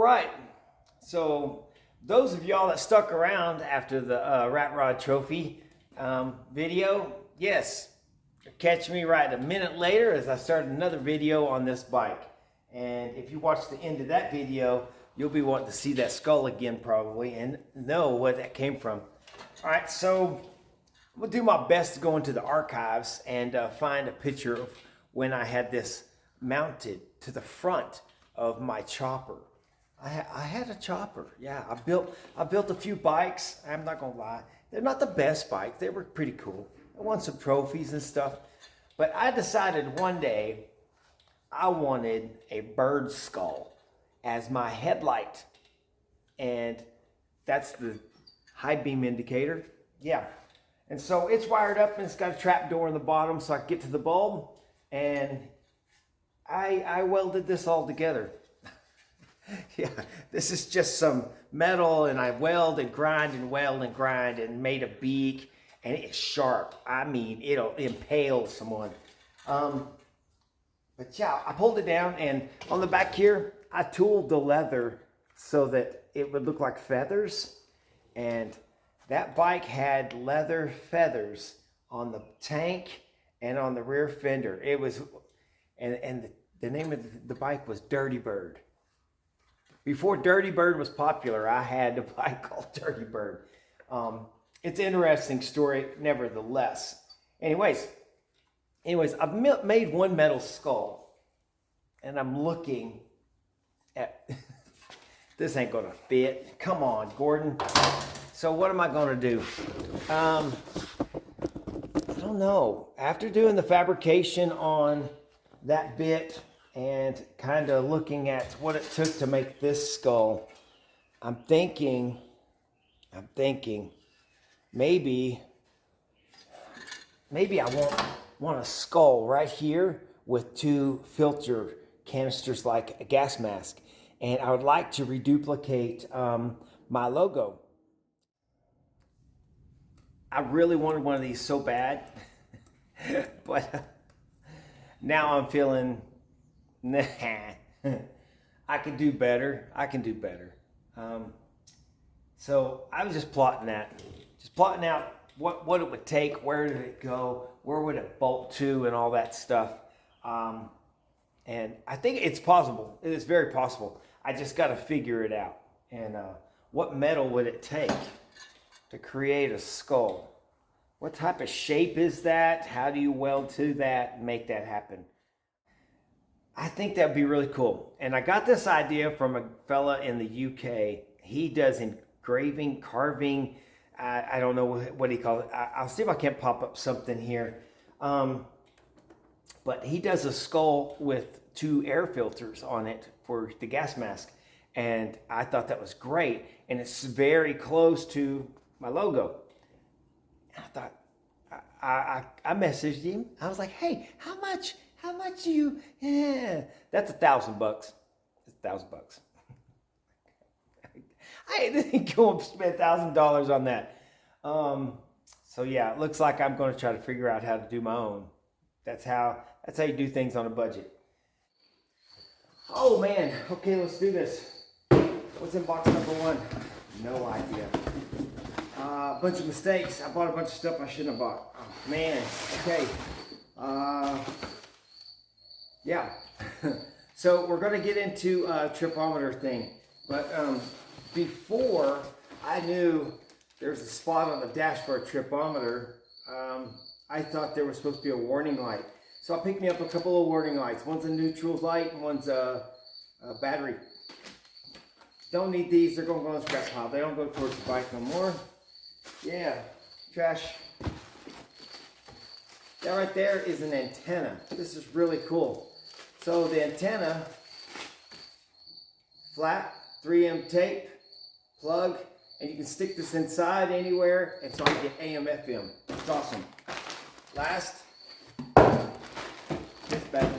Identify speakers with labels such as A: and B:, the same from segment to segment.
A: right, so those of y'all that stuck around after the Rat Rod Trophy video, yes, catch me right a minute later as I started another video on this bike. And if you watch the end of that video, you'll be wanting to see that skull again probably and know where that came from. All right, so I'm gonna do my best to go into the archives and find a picture of when I had this mounted to the front of my chopper. I had a chopper, yeah. I built a few bikes. I'm not gonna lie, they're not the best bikes. They were pretty cool. I won some trophies and stuff, but I decided one day I wanted a bird skull as my headlight, and that's the high beam indicator. Yeah, and so it's wired up and it's got a trap door in the bottom so I can get to the bulb, and I welded this all together. Yeah, this is just some metal, and I weld and grind and weld and grind and made a beak, and it's sharp. I mean, it'll impale someone. But yeah, I pulled it down, and on the back here, I tooled the leather so that it would look like feathers. And that bike had leather feathers on the tank and on the rear fender. It was, and the name of the bike was Dirty Bird. Before Dirty Bird was popular, I had a bike called Dirty Bird. It's an interesting story, nevertheless. Anyways, I've made one metal skull, and I'm looking at, this ain't gonna fit. Come on, Gordon. So what am I gonna do? I don't know. After doing the fabrication on that bit and kind of looking at what it took to make this skull, I'm thinking maybe I want a skull right here with two filter canisters like a gas mask, and I would like to reduplicate my logo. I really wanted one of these so bad, but now I'm feeling, nah, I can do better. So I was just plotting out what it would take, where did it go, where would it bolt to, and all that stuff. And I think it's possible. It is very possible. I just got to figure it out. And what metal would it take to create a skull? What type of shape is that? How do you weld to that and make that happen? I think that'd be really cool. And I got this idea from a fella in the UK. He does engraving, carving. I don't know what he calls it. I'll see if I can't pop up something here. But he does a skull with two air filters on it for the gas mask. And I thought that was great. And it's very close to my logo. And I thought, I messaged him. I was like, hey, how much do you, that's $1,000 bucks. It's $1,000. I didn't go and spend $1,000 on that. So yeah, it looks like I'm going to try to figure out how to do my own. That's how you do things on a budget. Oh man, okay, let's do this. What's in box number one? No idea. A bunch of mistakes. I bought a bunch of stuff I shouldn't have bought. Oh man, okay. Yeah. So we're going to get into a tripometer thing. But before I knew there's a spot on the dash for a tripometer, I thought there was supposed to be a warning light. So I picked me up a couple of warning lights. One's a neutral light and one's a battery. Don't need these. They're going to go in the scrap pile. They don't go towards the bike no more. Yeah, trash. That right there is an antenna. This is really cool. So the antenna, flat, 3M tape, plug, and you can stick this inside anywhere, and so I can get AM, FM. It's awesome. Last, this bad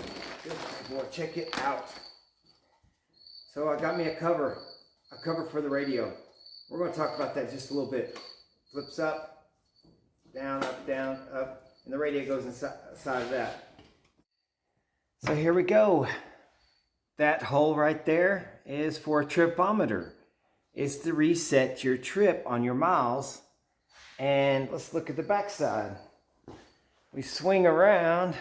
A: boy, check it out. So I got me a cover for the radio. We're going to talk about that just a little bit. Flips up, down, up, and the radio goes inside of that. So here we go. That hole right there is for a tripometer. It's to reset your trip on your miles. And let's look at the back side. We swing around.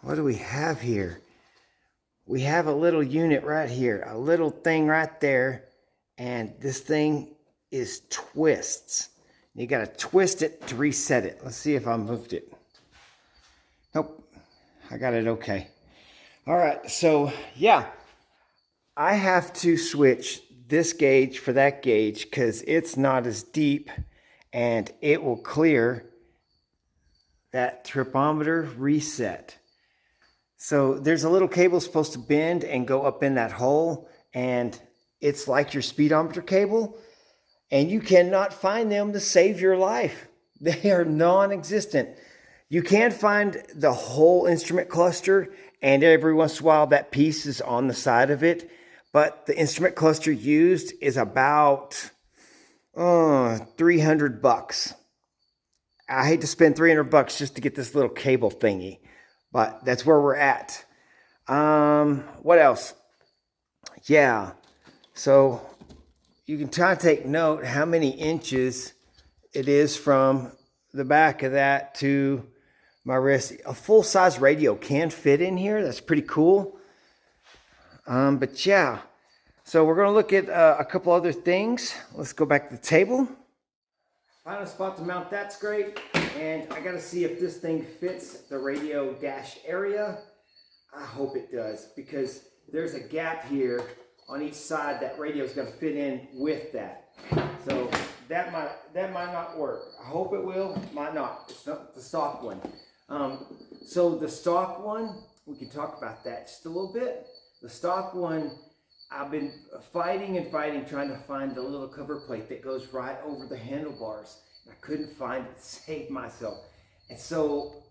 A: What do we have here? We have a little unit right here, a little thing right there, and this thing is twists. You gotta twist it to reset it. Let's see if I moved it. Nope, I got it okay. All right, so yeah, I have to switch this gauge for that gauge because it's not as deep, and it will clear that tripometer reset. So there's a little cable supposed to bend and go up in that hole, and it's like your speedometer cable, and you cannot find them to save your life. They are non-existent. You can find the whole instrument cluster, and every once in a while that piece is on the side of it, but the instrument cluster used is about $300. I hate to spend $300 just to get this little cable thingy. But that's where we're at. What else? Yeah. So you can try to take note how many inches it is from the back of that to my wrist. A full-size radio can fit in here. That's pretty cool. But yeah. So we're going to look at a couple other things. Let's go back to the table. Find a spot to mount that's great. And I got to see if this thing fits the radio dash area. I hope it does, because there's a gap here on each side that radio is going to fit in with that. So that might not work. I hope it will, might not. It's not the stock one. So the stock one, we can talk about that just a little bit. The stock one, I've been fighting and fighting trying to find the little cover plate that goes right over the handlebars. I couldn't find it to save myself. And so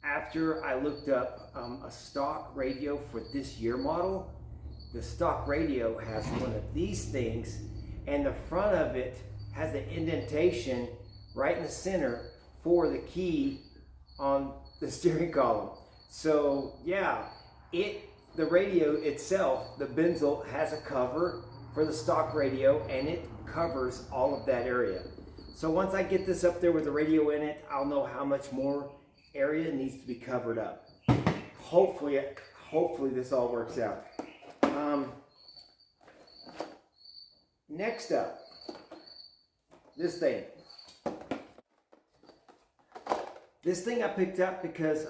A: after I looked up a stock radio for this year model, the stock radio has one of these things, and the front of it has an indentation right in the center for the key on the steering column. So yeah, the radio itself, the Benzel, has a cover for the stock radio, and it covers all of that area. So once I get this up there with the radio in it, I'll know how much more area needs to be covered up. Hopefully this all works out. Next up, this thing. This thing I picked up because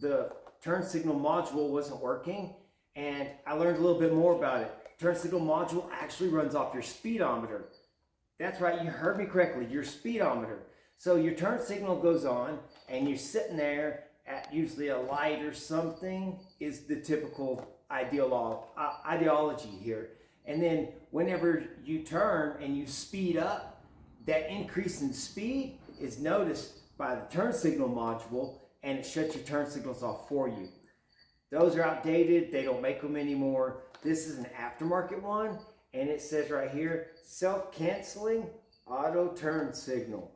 A: the turn signal module wasn't working, and I learned a little bit more about it. Turn signal module actually runs off your speedometer. That's right, you heard me correctly, your speedometer. So your turn signal goes on, and you're sitting there at usually a light or something is the typical ideology here. And then whenever you turn and you speed up, that increase in speed is noticed by the turn signal module, and it shuts your turn signals off for you. Those are outdated, they don't make them anymore. This is an aftermarket one, and it says right here, self-canceling auto turn signal.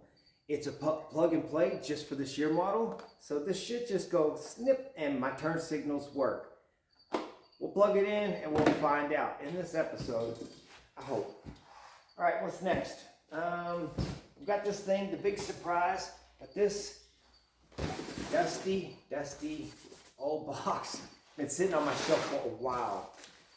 A: It's a plug and play just for this year model. So this should just go snip and my turn signals work. We'll plug it in and we'll find out in this episode, I hope. All right, what's next? We've got this thing, the big surprise, but this dusty old box been sitting on my shelf for a while.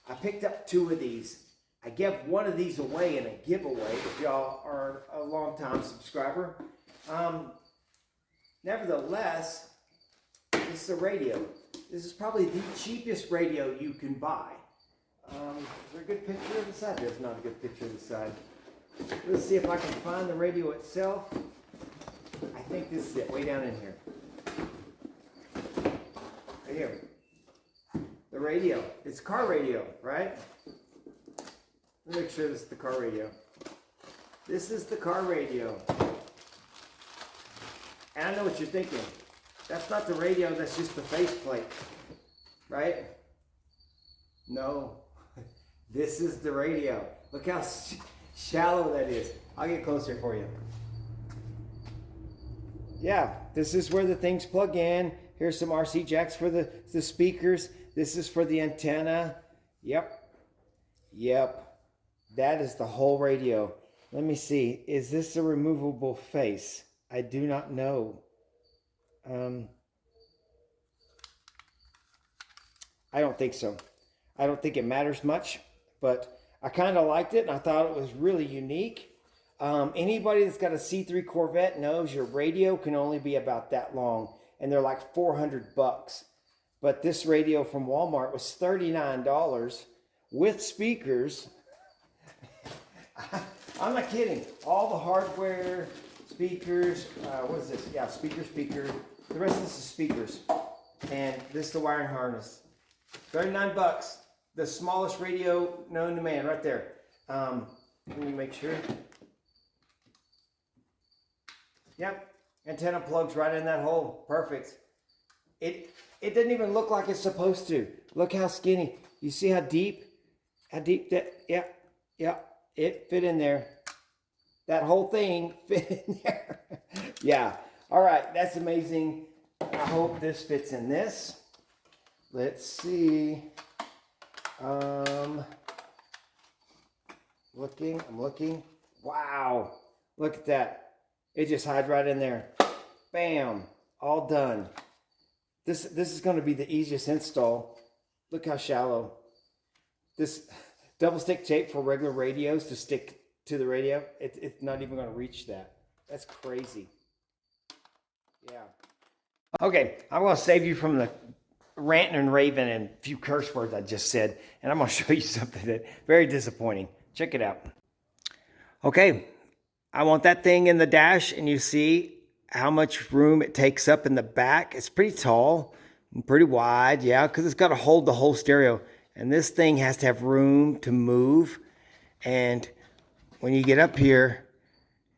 A: I picked up 2 of these. I gave one of these away in a giveaway if y'all are a long-time subscriber. Nevertheless, this is a radio. This is probably the cheapest radio you can buy. Is there a good picture of the side? There's not a good picture of the side. Let's see if I can find the radio itself. I think this is it, way down in here. Right here. The radio. It's a car radio, right? Let me make sure this is the car radio. This is the car radio. And I know what you're thinking. That's not the radio, that's just the faceplate. Right? No. This is the radio. Look how shallow that is. I'll get closer for you. Yeah, this is where the things plug in. Here's some RC jacks for the speakers. This is for the antenna. Yep. That is the whole radio. Let me see. Is this a removable face? I do not know. I don't think so. I don't think it matters much, but I kind of liked it and I thought it was really unique. Anybody that's got a C3 Corvette knows your radio can only be about that long, and they're like $400. But this radio from Walmart was $39 with speakers. I'm not kidding. All the hardware, speakers, what is this? Yeah, speaker. The rest of this is speakers. And this is the wiring harness. $39. The smallest radio known to man right there. Let me make sure. Yep, antenna plugs right in that hole. Perfect. It doesn't even look like it's supposed to. Look how skinny. You see how deep that, yeah, it fit in there. That whole thing fit in there. Yeah, all right, that's amazing. I hope this fits in this. Let's see. I'm looking. Wow, look at that. It just hides right in there. Bam, all done. This is going to be the easiest install. Look how shallow. This double stick tape for regular radios to stick to the radio, it's not even going to reach that. That's crazy. Yeah. Okay, I'm going to save you from the ranting and raving and a few curse words I just said, and I'm going to show you something that's very disappointing. Check it out. Okay, I want that thing in the dash, and you see how much room it takes up in the back. It's pretty tall and pretty wide, yeah, because it's got to hold the whole stereo. And this thing has to have room to move. And when you get up here,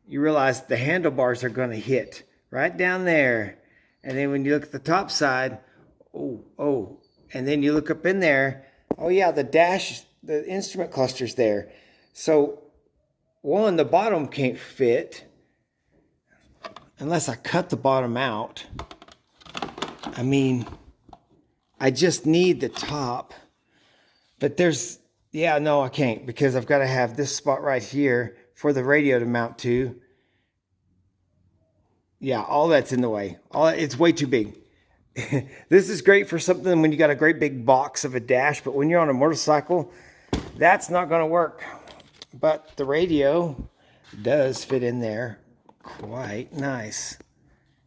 A: you realize the handlebars are going to hit right down there. And then when you look at the top side, oh, and then you look up in there, oh yeah, the dash, the instrument cluster's there. So one, the bottom can't fit unless I cut the bottom out. I mean, I just need the top. But there's, yeah, no, I can't, because I've got to have this spot right here for the radio to mount to. Yeah, all that's in the way. It's way too big. This is great for something when you got a great big box of a dash, but when you're on a motorcycle, that's not going to work. But the radio does fit in there quite nice.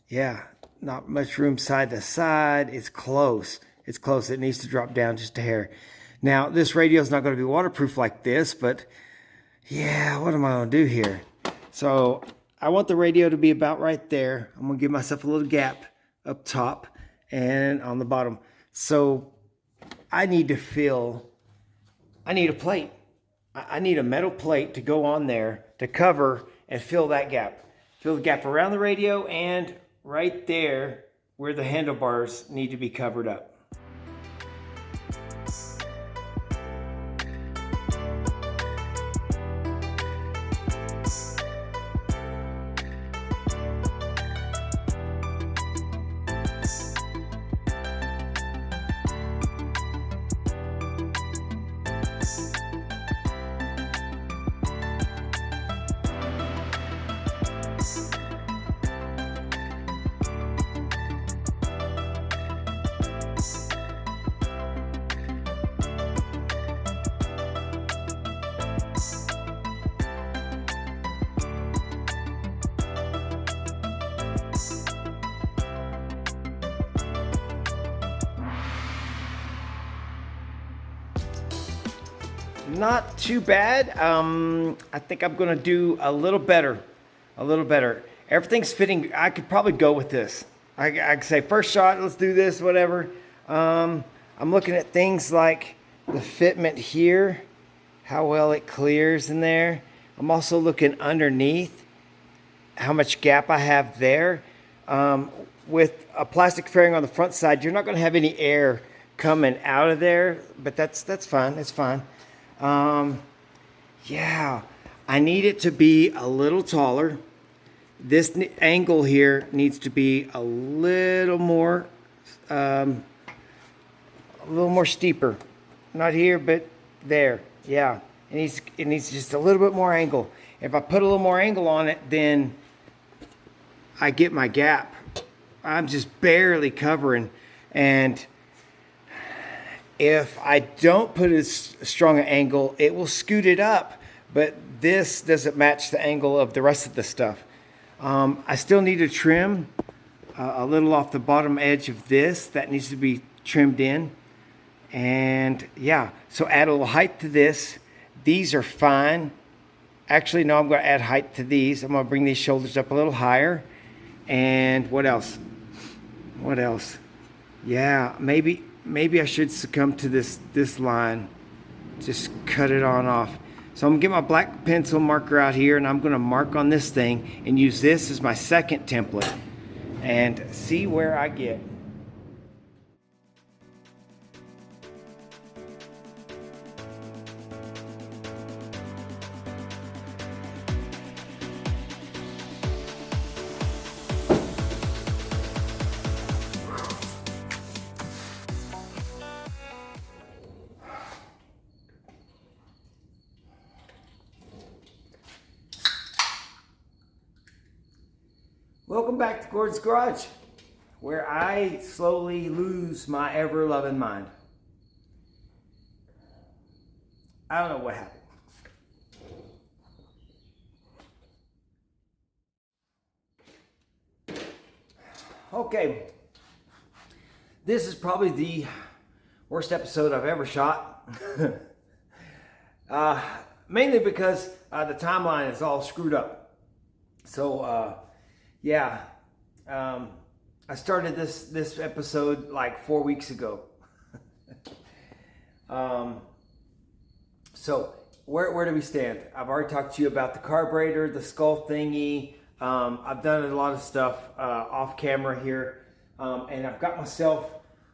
A: Yeah, not much room side to side. It's close. It's close. It needs to drop down just a hair. Now, this radio is not going to be waterproof like this, but yeah, what am I going to do here? So I want the radio to be about right there. I'm going to give myself a little gap up top and on the bottom. So I need a plate. I need a metal plate to go on there to cover and fill that gap. Fill the gap around the radio and right there where the handlebars need to be covered up. Not too bad. I think I'm gonna do a little better. Everything's fitting. I could probably go with this. I could say first shot, let's do this, whatever. I'm looking at things like the fitment here, how well it clears in there. I'm also looking underneath, how much gap I have there. With a plastic fairing on the front side, you're not gonna have any air coming out of there, but that's fine, it's fine. Yeah, I need it to be a little taller. This angle here needs to be a little more a little more steeper. Not here, but there. Yeah, it needs just a little bit more angle. If I put a little more angle on it, then I get my gap. I'm just barely covering. And if I don't put as strong an angle, it will scoot it up. But this doesn't match the angle of the rest of the stuff. I still need to trim a little off the bottom edge of this. That needs to be trimmed in. And yeah, so add a little height to this. These are fine. Actually, no, I'm going to add height to these. I'm going to bring these shoulders up a little higher. And what else? What else? Yeah, maybe I should succumb to this line. Just cut it on off. So I'm going to get my black pencil marker out here, and I'm going to mark on this thing and use this as my second template and see where I get. Welcome back to Gord's Garage, where I slowly lose my ever-loving mind. I don't know what happened. Okay, this is probably the worst episode I've ever shot. Mainly because the timeline is all screwed up. So, yeah, I started this episode like 4 weeks ago. So where do we stand? I've already talked to you about the carburetor, the skull thingy. I've done a lot of stuff off camera here, and I've got myself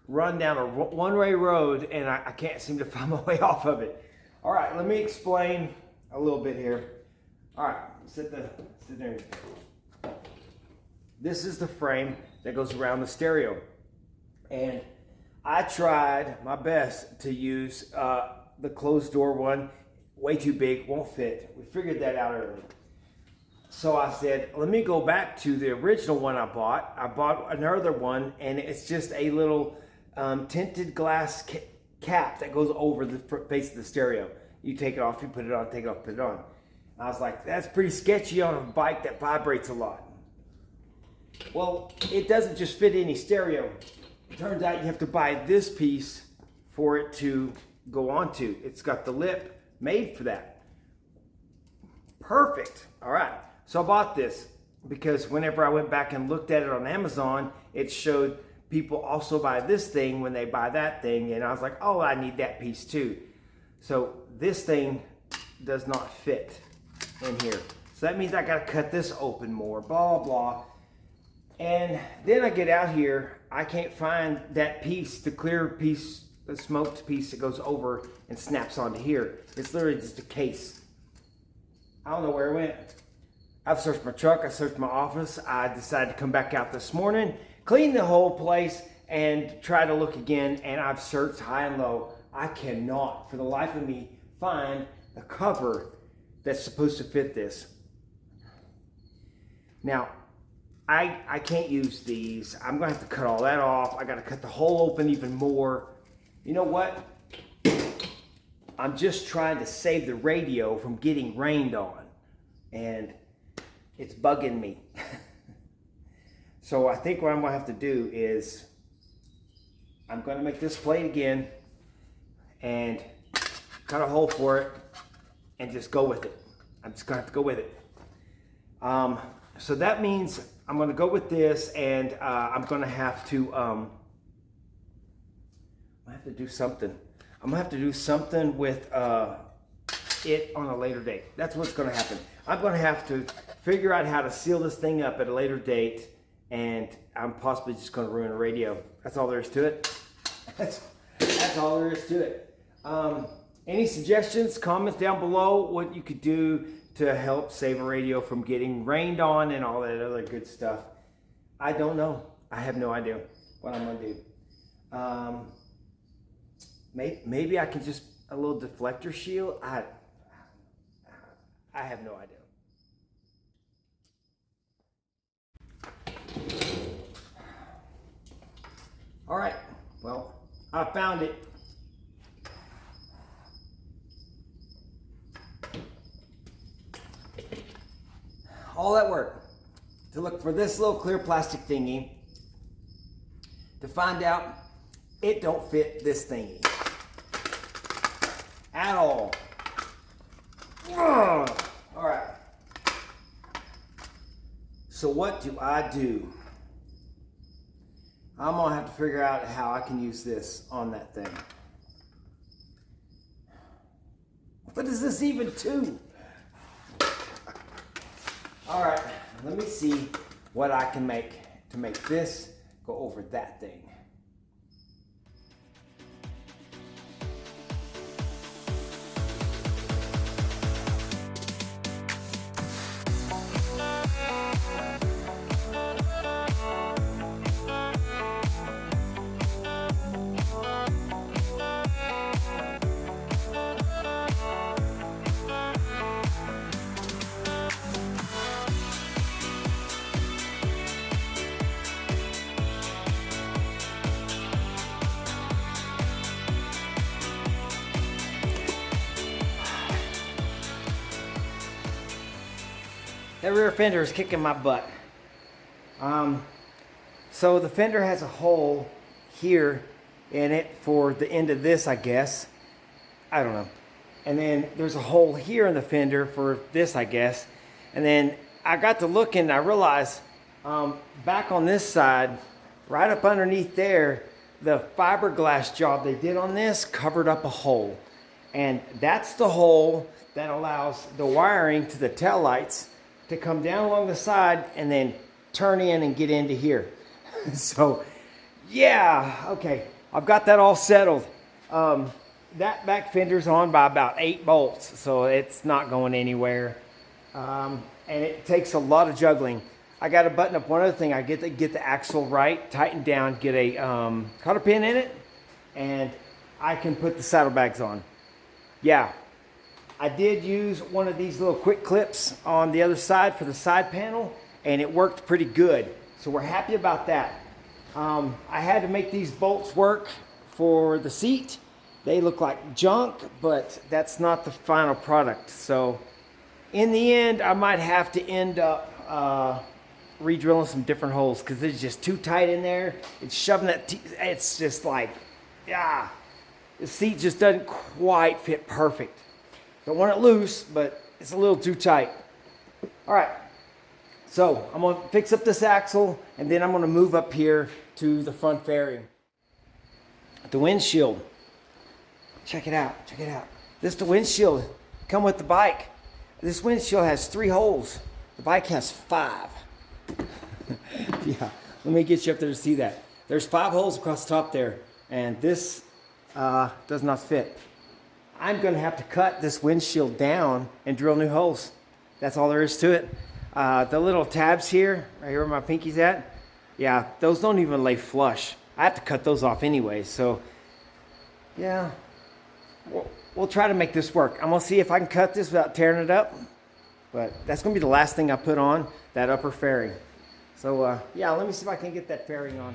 A: run down a one-way road, and I can't seem to find my way off of it. All right, let me explain a little bit here. All right, sit there. This is the frame that goes around the stereo. And I tried my best to use the closed door one. Way too big, won't fit. We figured that out early. So I said, let me go back to the original one I bought. I bought another one, and it's just a little tinted glass cap that goes over the face of the stereo. You take it off, you put it on, take it off, put it on. I was like, that's pretty sketchy on a bike that vibrates a lot. Well, it doesn't just fit any stereo. It turns out you have to buy this piece for it to go onto. It's got the lip made for that. Perfect. All right. So I bought this because whenever I went back and looked at it on Amazon, it showed people also buy this thing when they buy that thing. And I was like, oh, I need that piece too. So this thing does not fit in here. So that means I got to cut this open more, blah, blah. And then I get out here, I can't find that piece, the clear piece, the smoked piece that goes over and snaps onto here. It's literally just a case. I don't know where it went. I've searched my truck, I searched my office. I decided to come back out this morning, clean the whole place, and try to look again. And I've searched high and low. I cannot, for the life of me, find the cover that's supposed to fit this. Now, I can't use these. I'm gonna have to cut all that off. I gotta cut the hole open even more. You know what? I'm just trying to save the radio from getting rained on, and it's bugging me. So I think what I'm gonna have to do is I'm gonna make this plate again and cut a hole for it and just go with it. I'm just gonna have to go with it. So that means I'm going to go with this, and I'm going to have to do something. I'm going to have to do something with it on a later date. That's what's going to happen. I'm going to have to figure out how to seal this thing up at a later date, and I'm possibly just going to ruin the radio. That's all there is to it. That's all there is to it. Any suggestions, comments down below, what you could do to help save a radio from getting rained on and all that other good stuff? I don't know. I have no idea. what I'm gonna do. Maybe I can just a little deflector shield. I have no idea. All right, well, I found it. All that work to look for this little clear plastic thingy to find out it don't fit this thingy at all. Ugh. All right. So what do I do? I'm gonna have to figure out how I can use this on that thing. What does this even do? All right, let me see what I can make to make this go over that thing. That rear fender is kicking my butt. So the fender has a hole here in it for the end of this, I guess. I don't know. And then there's a hole here in the fender for this, I guess. And then I got to looking and I realized back on this side, right up underneath there, the fiberglass job they did on this covered up a hole. And that's the hole that allows the wiring to the taillights to come down along the side and then turn in and get into here. So yeah, okay, I've got that all settled. That back fender's on by about 8 bolts, so it's not going anywhere. And it takes a lot of juggling. I got to button up one other thing. I get the axle right, tighten down, get a cotter pin in it, and I can put the saddlebags on. Yeah. I did use one of these little quick clips on the other side for the side panel, and it worked pretty good. So we're happy about that. I had to make these bolts work for the seat. They look like junk, but that's not the final product. So in the end, I might have to end up re-drilling some different holes because it's just too tight in there. It's shoving that, it's just like, yeah, the seat just doesn't quite fit perfect. Don't want it loose, but it's a little too tight. All right, so I'm gonna fix up this axle and then I'm gonna move up here to the front fairing. The windshield, check it out, check it out. This is the windshield, come with the bike. This windshield has 3 holes. The bike has 5. Yeah, let me get you up there to see that. There's 5 holes across the top there, and this does not fit. I'm going to have to cut this windshield down and drill new holes. That's all there is to it. The little tabs here, right here where my pinky's at, yeah, those don't even lay flush. I have to cut those off anyway, so yeah, we'll try to make this work. I'm going to see if I can cut this without tearing it up, but that's going to be the last thing I put on, that upper fairing. So yeah, let me see if I can get that fairing on.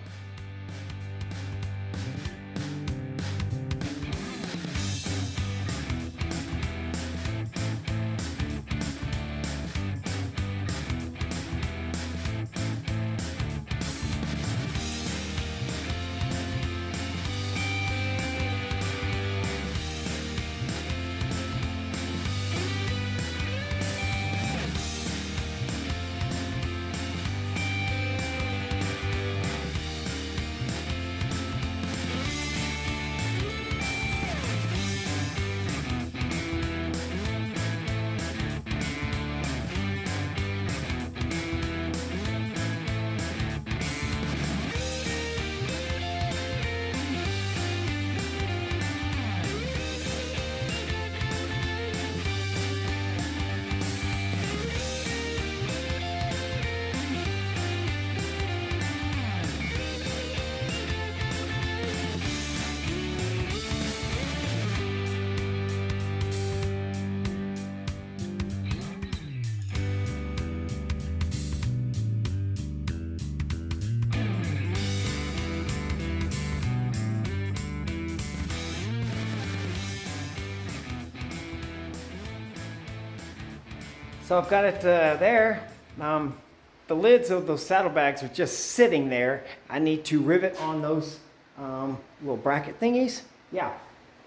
A: So I've got it there. The lids of those saddlebags are just sitting there. I need to rivet on those little bracket thingies. Yeah,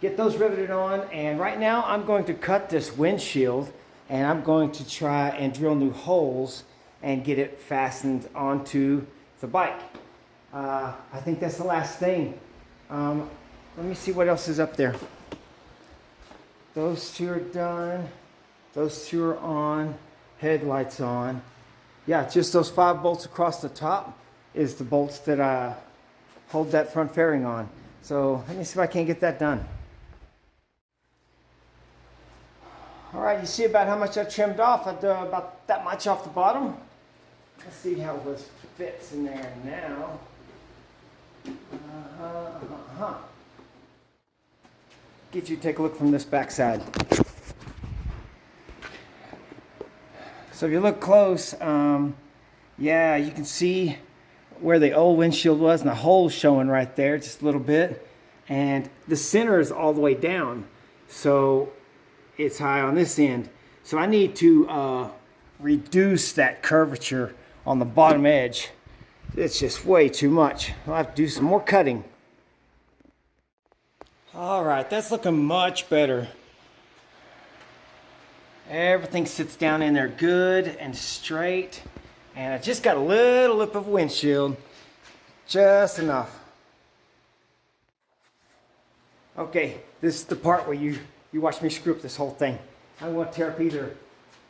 A: get those riveted on. And right now I'm going to cut this windshield, and I'm going to try and drill new holes and get it fastened onto the bike. I think that's the last thing. Let me see what else is up there. Those two are done. Those two are on. Headlights on. Yeah, just those 5 bolts across the top is the bolts that hold that front fairing on. So let me see if I can get that done. All right, you see about how much I trimmed off? I do about that much off the bottom. Let's see how this fits in there now. Get you to take a look from this back side. So if you look close, yeah, you can see where the old windshield was, and the hole's showing right there just a little bit. And the center is all the way down, so it's high on this end. So I need to reduce that curvature on the bottom edge. It's just way too much. I'll have to do some more cutting. All right, that's looking much better. Everything sits down in there good and straight. And I just got a little lip of windshield, just enough. Okay, this is the part where you watch me screw up this whole thing. I'm going to tear up either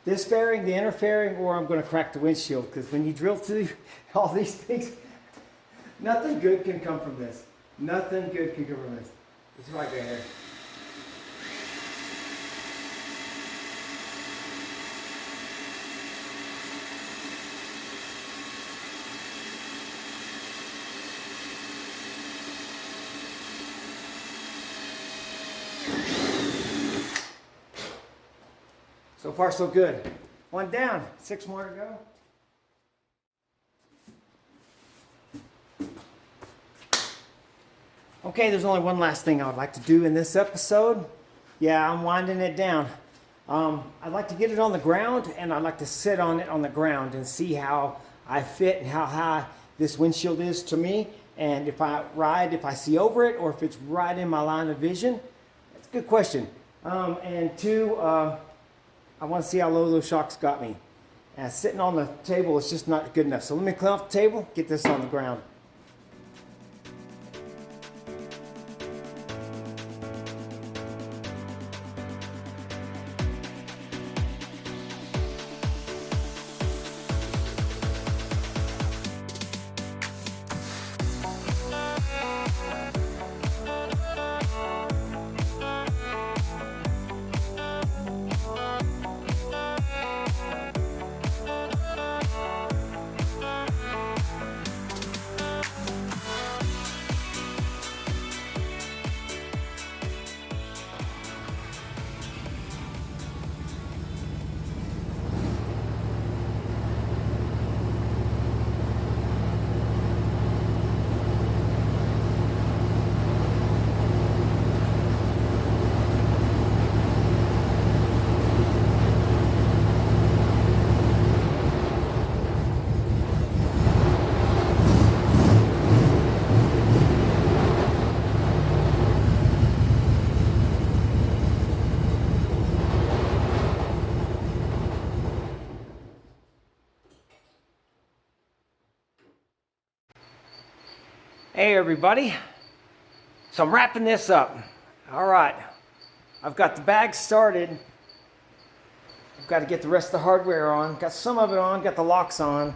A: this fairing, the inner fairing, or I'm going to crack the windshield, because when you drill through all these things, nothing good can come from this. Nothing good can come from this. This is right there. So far, so good. 1 down, 6 more to go. Okay, there's only one last thing I would like to do in this episode. Yeah, I'm winding it down. I'd like to get it on the ground, and I'd like to sit on it on the ground and see how I fit and how high this windshield is to me. And if I see over it, or if it's right in my line of vision. That's a good question. And 2, I want to see how low those shocks got me. And sitting on the table is just not good enough. So let me clean off the table, get this on the ground. Hey everybody, so I'm wrapping this up. All right, I've got the bag started. I've got to get the rest of the hardware on. Got some of it on, got the locks on.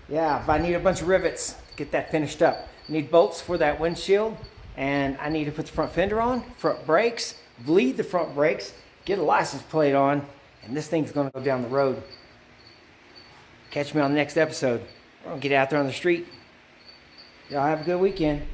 A: Yeah, but I need a bunch of rivets to get that finished up. I need bolts for that windshield, and I need to put the front fender on, front brakes, bleed the front brakes, get a license plate on, and this thing's gonna go down the road. Catch me on the next episode. We're gonna get out there on the street. Y'all have a good weekend.